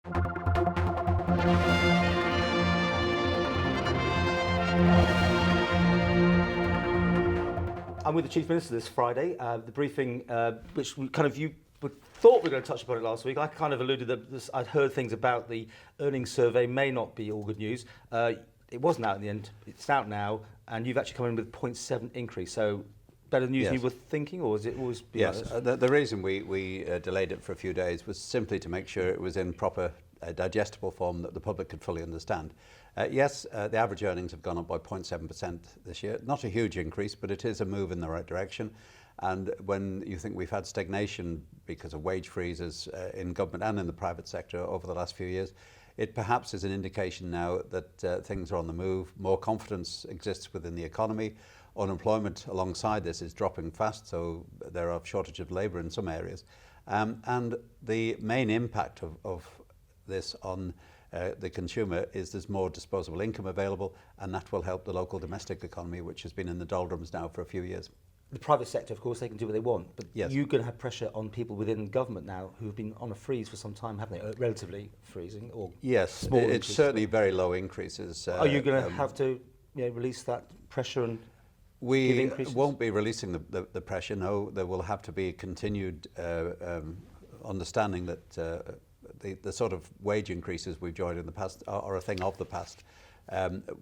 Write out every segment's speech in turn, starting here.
I'm with the Chief Minister this Friday. The briefing, which we kind of thought we were going to touch upon it last week. I kind of alluded that I'd heard things about the earnings survey may not be all good news. It wasn't out in the end. It's out now, and you've actually come in with 0.7 increase. So better news than you were thinking, or is it always been? Yes, the reason we delayed it for a few days was simply to make sure it was in proper digestible form that the public could fully understand. Yes, the average earnings have gone up by 0.7% this year. Not a huge increase, but it is a move in the right direction. And when you think we've had stagnation because of wage freezes in government and in the private sector over the last few years, it perhaps is an indication now that things are on the move. More confidence exists within the economy. Unemployment alongside this is dropping fast, so there are shortage of labour in some areas. And the main impact of this on the consumer is there's more disposable income available, and that will help the local domestic economy, which has been in the doldrums now for a few years. The private sector, of course, they can do what they want, but yes, you're going to have pressure on people within government now who have been on a freeze for some time, haven't they? Relatively freezing, or yes, small it's increases. Certainly very low increases. Are you going to have to release that pressure and we won't be releasing the pressure, no. There will have to be continued understanding that the sort of wage increases we've enjoyed in the past are a thing of the past.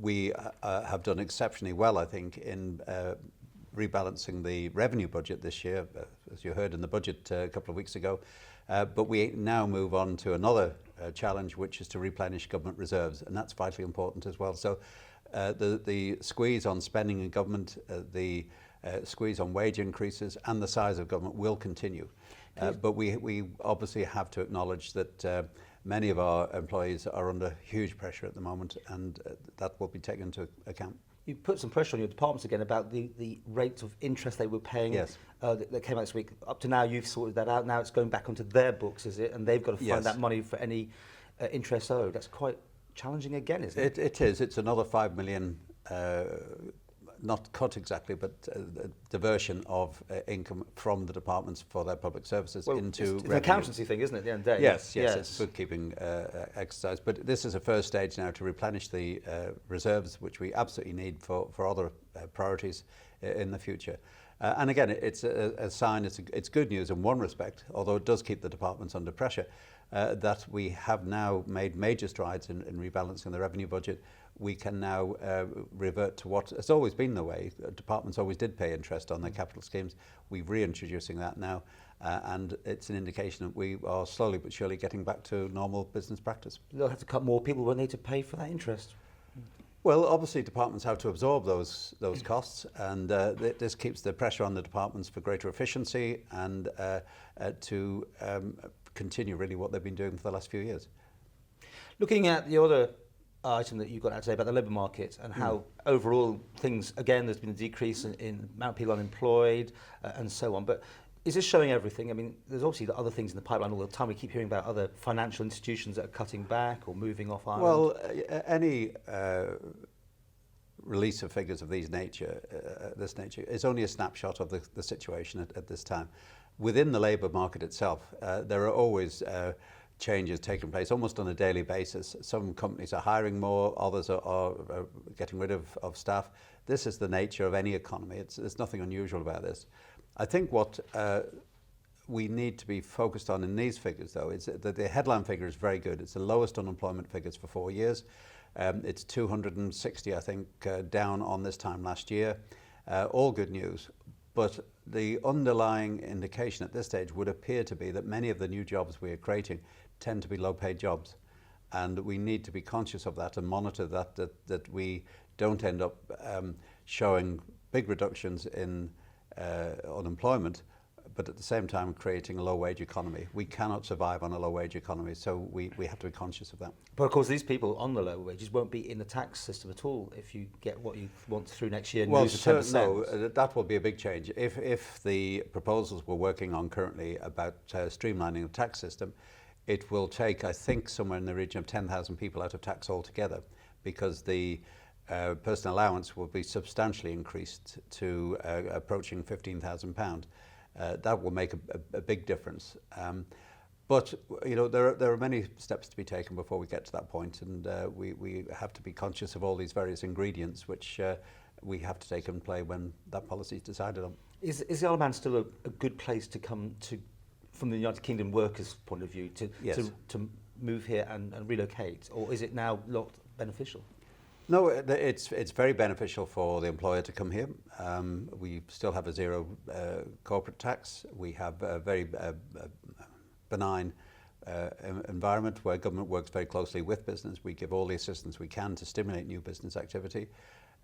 We have done exceptionally well, I think, in rebalancing the revenue budget this year, as you heard in the budget a couple of weeks ago. But we now move on to another challenge, which is to replenish government reserves, and that's vitally important as well. So the squeeze on spending in government, the squeeze on wage increases and the size of government will continue. But we obviously have to acknowledge that many of our employees are under huge pressure at the moment, and that will be taken into account. You put some pressure on your departments again about the rate of interest they were paying. Yes. That came out this week. Up to now, you've sorted that out. Now it's going back onto their books, is it? And they've got to find that money for any interest owed. That's quite challenging again, isn't it? It is. It's another 5 million, not cut exactly, but diversion of income from the departments for their public services into it's an accountancy thing, isn't it, at the end of the day? Yes, it's a bookkeeping exercise. But this is a first stage now to replenish the reserves, which we absolutely need for other priorities in the future. And again, it's a sign, it's good news in one respect, although it does keep the departments under pressure, that we have now made major strides in rebalancing the revenue budget. We can now revert to what has always been the way. Departments always did pay interest on their capital schemes. We're reintroducing that now, and it's an indication that we are slowly but surely getting back to normal business practice. They'll have to cut more people, won't they, to pay for that interest? Well, obviously departments have to absorb those costs, and this keeps the pressure on the departments for greater efficiency and to continue really what they've been doing for the last few years. Looking at the other item that you've got out today about the labour market and how overall things, again, there's been a decrease in amount of people unemployed and so on, but is this showing everything? I mean, there's obviously the other things in the pipeline all the time. We keep hearing about other financial institutions that are cutting back or moving off Ireland. Well, any release of figures of this nature is only a snapshot of the situation at this time. Within the labour market itself, there are always changes taking place almost on a daily basis. Some companies are hiring more, others are getting rid of staff. This is the nature of any economy. There's nothing unusual about this. I think what we need to be focused on in these figures, though, is that the headline figure is very good. It's the lowest unemployment figures for 4 years. It's 260, I think, down on this time last year. All good news. But the underlying indication at this stage would appear to be that many of the new jobs we are creating tend to be low-paid jobs. And we need to be conscious of that and monitor that we don't end up showing big reductions in unemployment, but at the same time creating a low-wage economy. We cannot survive on a low-wage economy, so we have to be conscious of that. But of course, these people on the low wages won't be in the tax system at all if you get what you want through next year and lose the 10%. No, that will be a big change. If the proposals we're working on currently about streamlining the tax system, it will take, I think, somewhere in the region of 10,000 people out of tax altogether, because the personal allowance will be substantially increased to approaching £15,000. That will make a big difference. But there are many steps to be taken before we get to that point, and we have to be conscious of all these various ingredients which we have to take in play when that policy is decided on. Is the Isle of Man still a good place to come to, from the United Kingdom workers' point of view, to move here and relocate, or is it now not beneficial? No, it's very beneficial for the employer to come here. We still have a zero corporate tax. We have a very benign environment where government works very closely with business. We give all the assistance we can to stimulate new business activity.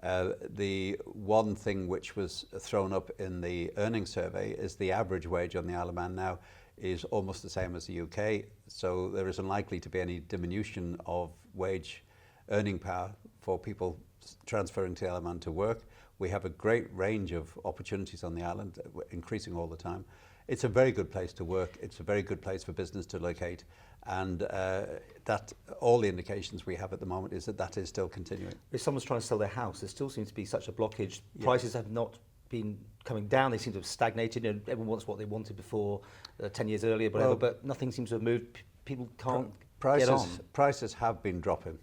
The one thing which was thrown up in the earnings survey is the average wage on the Isle of Man now is almost the same as the UK, so there is unlikely to be any diminution of wage earning power for people transferring to the Isle of Man to work. We have a great range of opportunities on the island, increasing all the time. It's a very good place to work. It's a very good place for business to locate, and that all the indications we have at the moment is that is still continuing. If someone's trying to sell their house, there still seems to be such a blockage. Prices have not been coming down. They seem to have stagnated. Everyone wants what they wanted before 10 years earlier, but nothing seems to have moved. People can't get on. Prices have been dropping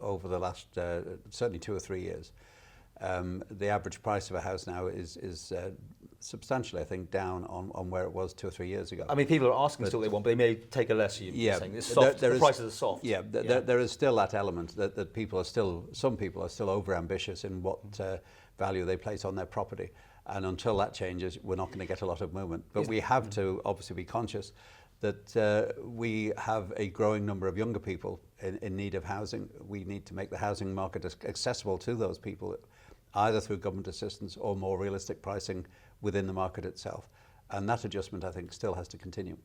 over the last certainly 2 or 3 years. The average price of a house now is substantially, I think, down on where it was 2 or 3 years ago. I mean, people are asking still what they want, but they may take a less. You're saying it's soft. The prices are soft. Yeah, there is still that element that some people are still over ambitious in what value they place on their property, and until that changes, we're not going to get a lot of movement. But we have to obviously be conscious that we have a growing number of younger people in need of housing. We need to make the housing market accessible to those people, either through government assistance or more realistic pricing within the market itself. And that adjustment, I think, still has to continue.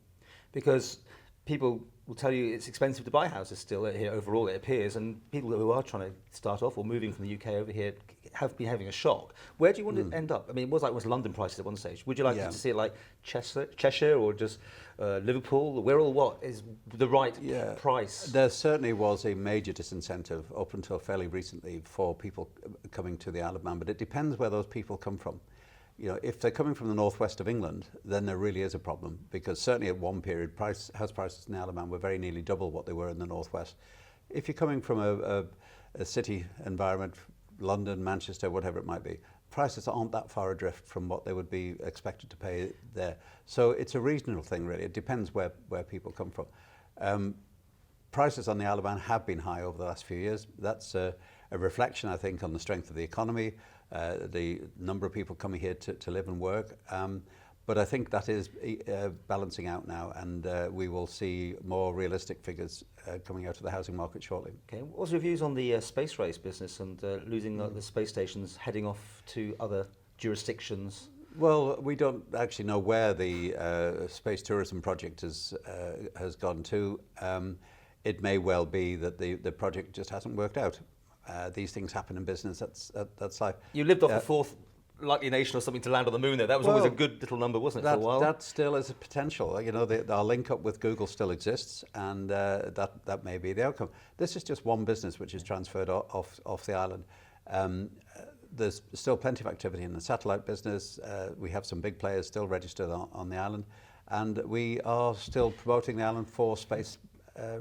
Because people will tell you it's expensive to buy houses still here overall, it appears, and people who are trying to start off or moving from the UK over here have been having a shock. Where do you want to end up? I mean, it was London prices at one stage. Would you like to see it like Cheshire or just Liverpool? Where or what is the right price? There certainly was a major disincentive up until fairly recently for people coming to the Isle of Man, but it depends where those people come from. If they're coming from the northwest of England, then there really is a problem, because certainly at one period, house prices in the Isle of Man were very nearly double what they were in the northwest. If you're coming from a city environment, London, Manchester, whatever it might be, prices aren't that far adrift from what they would be expected to pay there. So it's a regional thing, really. It depends where people come from. Prices on the Isle of Man have been high over the last few years. That's a reflection, I think, on the strength of the economy, the number of people coming here to live and work. But I think that is balancing out now, and we will see more realistic figures coming out of the housing market shortly. Okay, what's your views on the space race business and losing the space stations, heading off to other jurisdictions? Well, we don't actually know where the space tourism project has gone to. It may well be that the project just hasn't worked out. These things happen in business. That's life. You lived off the fourth likely nation or something to land on the moon there. That was always a good little number, wasn't it, for a while? That still is a potential. Our link up with Google still exists, and that may be the outcome. This is just one business which is transferred off the island. There's still plenty of activity in the satellite business. We have some big players still registered on the island, and we are still promoting the island for space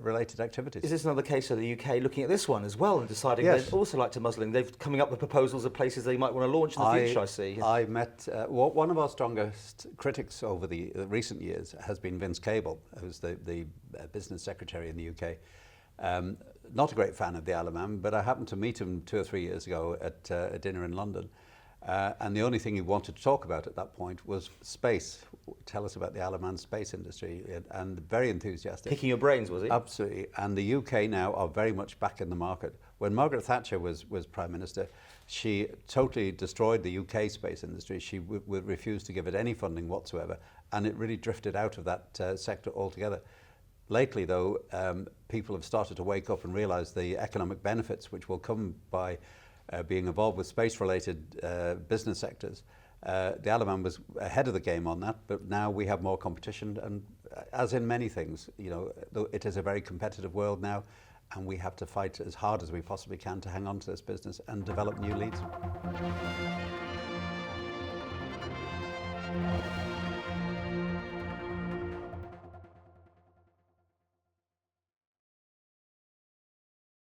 related activities. Is this another case of the UK looking at this one as well and deciding they'd also like to muzzling? They're coming up with proposals of places they might want to launch in the future, I see. I met one of our strongest critics over the recent years has been Vince Cable, who's the business secretary in the UK. Not a great fan of the Isle of Man, but I happened to meet him 2 or 3 years ago at a dinner in London. And the only thing he wanted to talk about at that point was space. Tell us about the Isle of Man space industry, and very enthusiastic. Picking your brains, was he? Absolutely. And the UK now are very much back in the market. When Margaret Thatcher was Prime Minister, she totally destroyed the UK space industry. She would refuse to give it any funding whatsoever, and it really drifted out of that sector altogether. Lately, though, people have started to wake up and realise the economic benefits which will come by being involved with space-related business sectors. The Isle of Man was ahead of the game on that, but now we have more competition, and as in many things, it is a very competitive world now, and we have to fight as hard as we possibly can to hang on to this business and develop new leads.